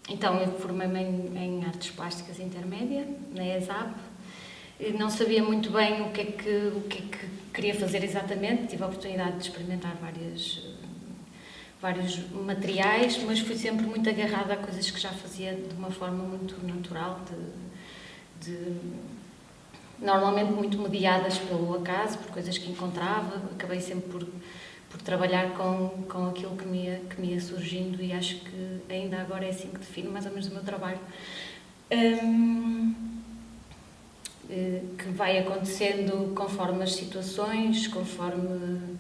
Então, eu formei-me em Artes Plásticas Intermédia, na ESAP. Não sabia muito bem o que é que queria fazer exatamente. Tive a oportunidade de experimentar vários materiais, mas fui sempre muito agarrada a coisas que já fazia de uma forma muito natural, normalmente muito mediadas pelo acaso, por coisas que encontrava. Acabei sempre por trabalhar com aquilo que me ia surgindo, e acho que ainda agora é assim que defino mais ou menos o meu trabalho. Que vai acontecendo conforme as situações, conforme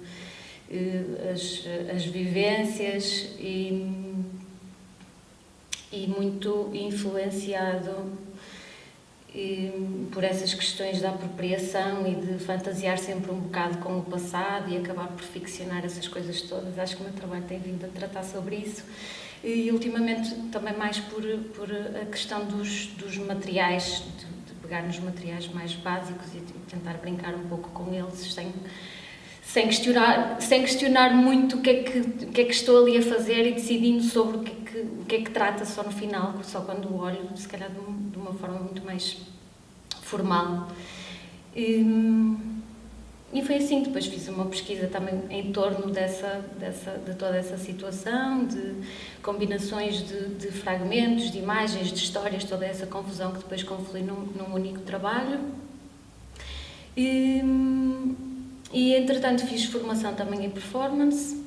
as vivências, e muito influenciado por essas questões da apropriação e de fantasiar sempre um bocado com o passado e acabar por ficcionar essas coisas todas. Acho que o meu trabalho tem vindo a tratar sobre isso, e ultimamente também mais por a questão dos materiais, de pegar nos materiais mais básicos e tentar brincar um pouco com eles, sem questionar muito o que é que estou ali a fazer, e decidindo sobre o que é que trata só no final, só quando o olho, se calhar de uma forma muito mais formal. E foi assim. Depois fiz uma pesquisa também em torno de toda essa situação, de combinações de fragmentos, de imagens, de histórias, toda essa confusão que depois conflui num único trabalho. E entretanto fiz formação também em performance,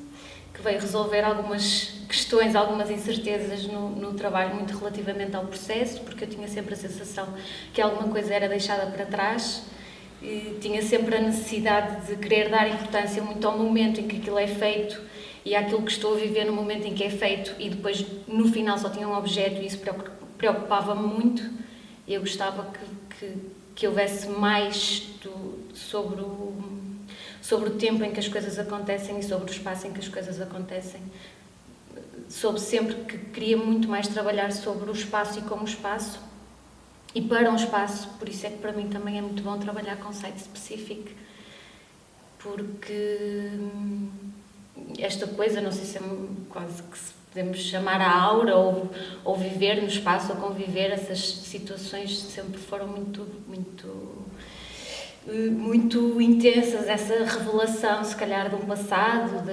que veio resolver algumas questões, algumas incertezas no trabalho, muito relativamente ao processo, porque eu tinha sempre a sensação que alguma coisa era deixada para trás, e tinha sempre a necessidade de querer dar importância muito ao momento em que aquilo é feito e àquilo que estou a viver no momento em que é feito, e depois no final só tinha um objeto, e isso preocupava-me muito. Eu gostava que houvesse mais sobre o tempo em que as coisas acontecem e sobre o espaço em que as coisas acontecem. Soube sempre que queria muito mais trabalhar sobre o espaço e com o espaço e para um espaço. Por isso é que para mim também é muito bom trabalhar com site specific, porque esta coisa, não sei se é quase que se podemos chamar a aura, ou viver no espaço, ou conviver, essas situações sempre foram muito intensas. Essa revelação, se calhar, de um passado,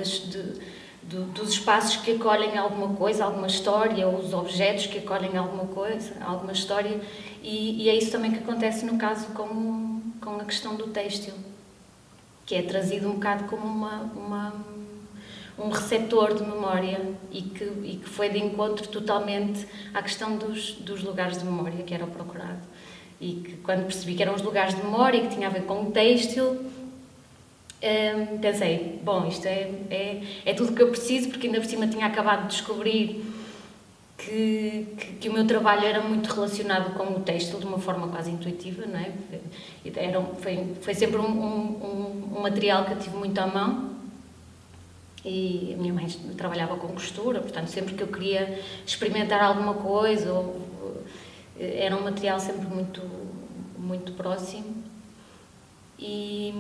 dos espaços que acolhem alguma coisa, alguma história, ou os objetos que acolhem alguma coisa, alguma história, e é isso também que acontece no caso com a questão do têxtil, que é trazido um bocado como um receptor de memória, e que foi de encontro totalmente à questão dos lugares de memória que era procurado. E que quando percebi que eram os lugares de memória e que tinha a ver com o têxtil, pensei, bom, isto é tudo o que eu preciso, porque ainda por cima tinha acabado de descobrir que o meu trabalho era muito relacionado com o têxtil, de uma forma quase intuitiva, não é? Foi sempre um material que eu tive muito à mão, e a minha mãe trabalhava com costura, portanto sempre que eu queria experimentar alguma coisa, era um material sempre muito próximo, e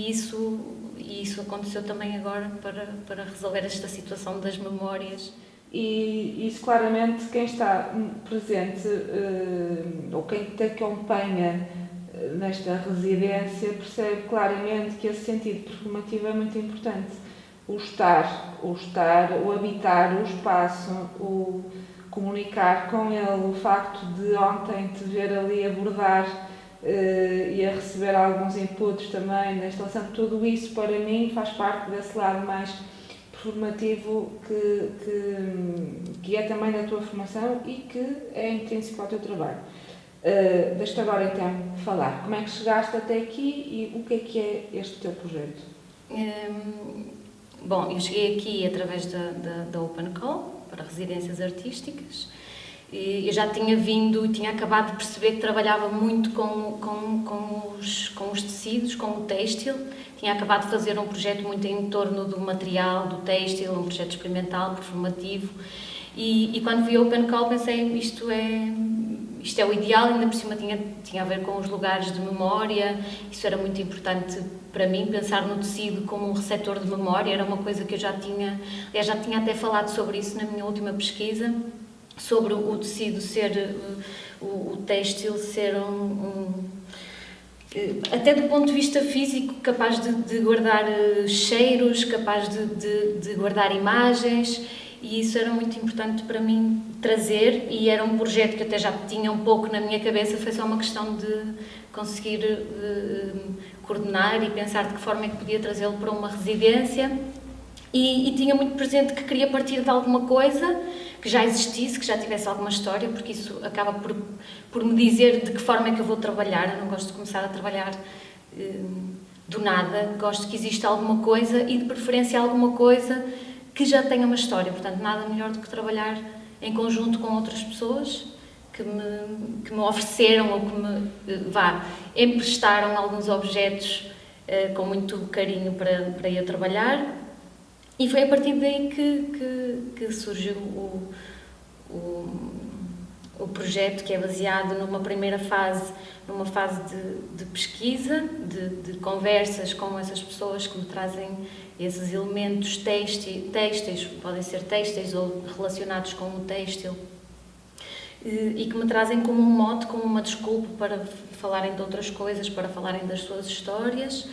isso aconteceu também agora para resolver esta situação das memórias. E isso claramente quem está presente ou quem te acompanha nesta residência percebe claramente que esse sentido performativo é muito importante. O estar, o habitar o espaço, o comunicar com ele, o facto de ontem te ver ali a bordar e a receber alguns inputs também na instalação, tudo isso para mim faz parte desse lado mais performativo que é também da tua formação e que é intrínseco ao teu trabalho. Deixa-te agora então falar como é que chegaste até aqui e o que é este teu projeto? Bom, eu cheguei aqui através da Open Call para residências artísticas. Eu já tinha acabado de perceber que trabalhava muito com os tecidos, com o têxtil. Tinha acabado de fazer um projeto muito em torno do material, do têxtil, um projeto experimental, performativo. E quando vi a Open Call pensei, isto é o ideal, ainda por cima tinha a ver com os lugares de memória. Isso era muito importante para mim, pensar no tecido como um receptor de memória, era uma coisa que eu já tinha até falado sobre isso na minha última pesquisa, sobre o tecido ser, o têxtil ser até do ponto de vista físico, capaz de guardar cheiros, capaz de guardar imagens, e isso era muito importante para mim trazer, e era um projeto que até já tinha um pouco na minha cabeça, foi só uma questão de conseguir coordenar e pensar de que forma é que podia trazê-lo para uma residência, e tinha muito presente que queria partir de alguma coisa que já existisse, que já tivesse alguma história, porque isso acaba por me dizer de que forma é que eu vou trabalhar. Eu não gosto de começar a trabalhar do nada, gosto que exista alguma coisa, e de preferência alguma coisa que já tenha uma história. Portanto, nada melhor do que trabalhar em conjunto com outras pessoas que me ofereceram ou que me emprestaram alguns objetos com muito carinho para eu trabalhar. E foi a partir daí que surgiu o projeto, que é baseado numa primeira fase, numa fase de pesquisa, de conversas com essas pessoas que me trazem esses elementos têxteis, podem ser têxteis ou relacionados com o têxtil, e que me trazem como um mote, como uma desculpa para falarem de outras coisas, para falarem das suas histórias.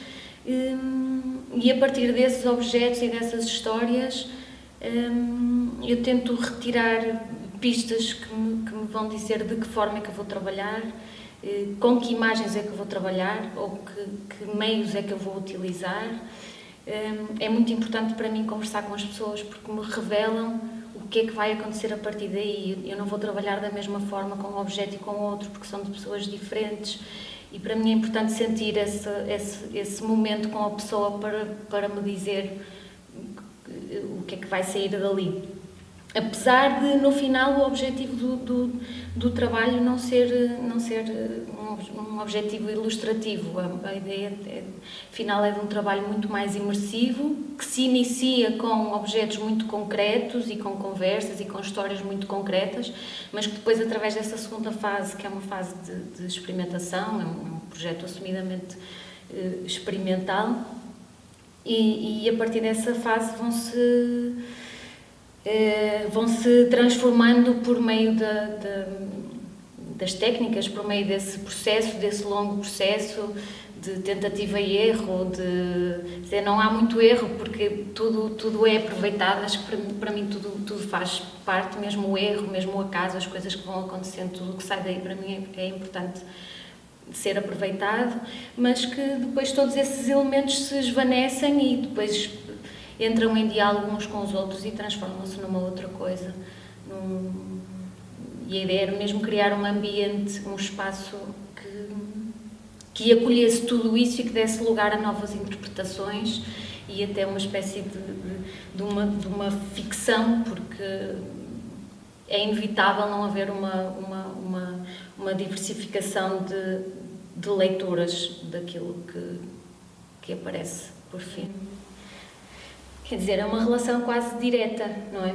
E a partir desses objetos e dessas histórias eu tento retirar pistas que me vão dizer de que forma é que eu vou trabalhar, com que imagens é que eu vou trabalhar, ou que meios é que eu vou utilizar. É muito importante para mim conversar com as pessoas, porque me revelam o que é que vai acontecer a partir daí. Eu não vou trabalhar da mesma forma com um objeto e com outro, porque são de pessoas diferentes. E para mim é importante sentir esse momento com a pessoa para me dizer o que é que vai sair dali. Apesar de, no final, o objetivo do trabalho não ser um objetivo ilustrativo. A ideia final é de um trabalho muito mais imersivo, que se inicia com objetos muito concretos e com conversas e com histórias muito concretas, mas que depois, através dessa segunda fase, que é uma fase de experimentação, é um projeto assumidamente experimental, e a partir dessa fase vão se transformando por meio das técnicas, por meio desse processo, desse longo processo de tentativa e erro, não há muito erro, porque tudo é aproveitado. Acho que para mim tudo faz parte, mesmo o erro, mesmo o acaso, as coisas que vão acontecendo, tudo o que sai daí para mim é importante ser aproveitado, mas que depois todos esses elementos se esvanecem e depois entram em diálogo uns com os outros e transformam-se numa outra coisa. E a ideia era mesmo criar um ambiente, um espaço que acolhesse tudo isso e que desse lugar a novas interpretações e até uma espécie de uma ficção, porque é inevitável não haver uma diversificação de leituras daquilo que aparece por fim. Quer dizer, é uma relação quase direta, não é?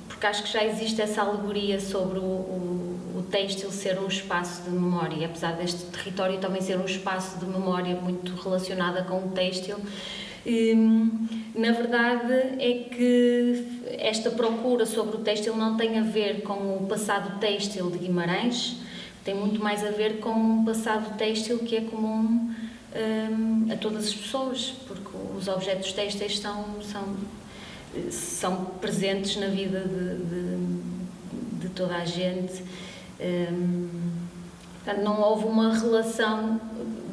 Porque acho que já existe essa alegoria sobre o têxtil ser um espaço de memória, apesar deste território também ser um espaço de memória muito relacionada com o têxtil. Na verdade é que esta procura sobre o têxtil não tem a ver com o passado têxtil de Guimarães, tem muito mais a ver com um passado têxtil que é comum a todas as pessoas, porque os objetos têxteis são presentes na vida de toda a gente. Portanto, não houve uma relação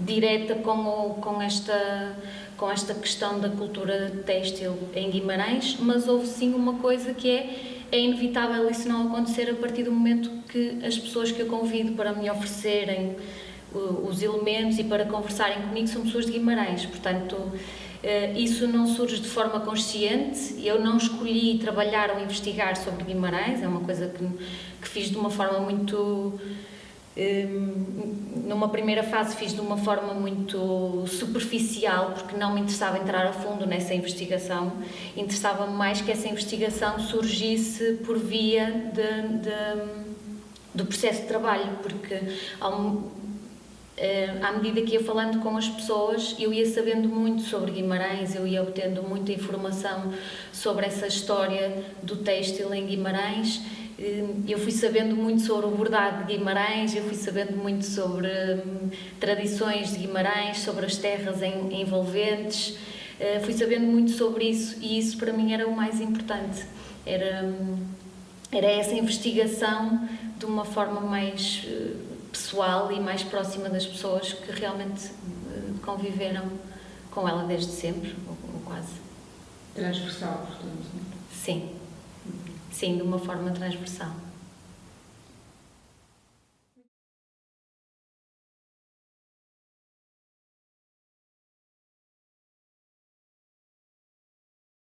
direta com esta questão da cultura têxtil em Guimarães, mas houve sim uma coisa que é inevitável isso não acontecer a partir do momento que as pessoas que eu convido para me oferecerem os elementos e para conversarem comigo são pessoas de Guimarães. Portanto, isso não surge de forma consciente. Eu não escolhi trabalhar ou investigar sobre Guimarães, é uma coisa que fiz de uma forma muito... numa primeira fase fiz de uma forma muito superficial, porque não me interessava entrar a fundo nessa investigação. Interessava-me mais que essa investigação surgisse por via do processo de trabalho, porque à medida que ia falando com as pessoas, eu ia sabendo muito sobre Guimarães, eu ia obtendo muita informação sobre essa história do têxtil em Guimarães. Eu fui sabendo muito sobre o bordado de Guimarães, eu fui sabendo muito sobre tradições de Guimarães, sobre as terras envolventes, fui sabendo muito sobre isso, e isso para mim era o mais importante, era essa investigação de uma forma mais pessoal e mais próxima das pessoas que realmente conviveram com ela desde sempre, ou quase. Transversal, portanto. Sim, sim, de uma forma transversal.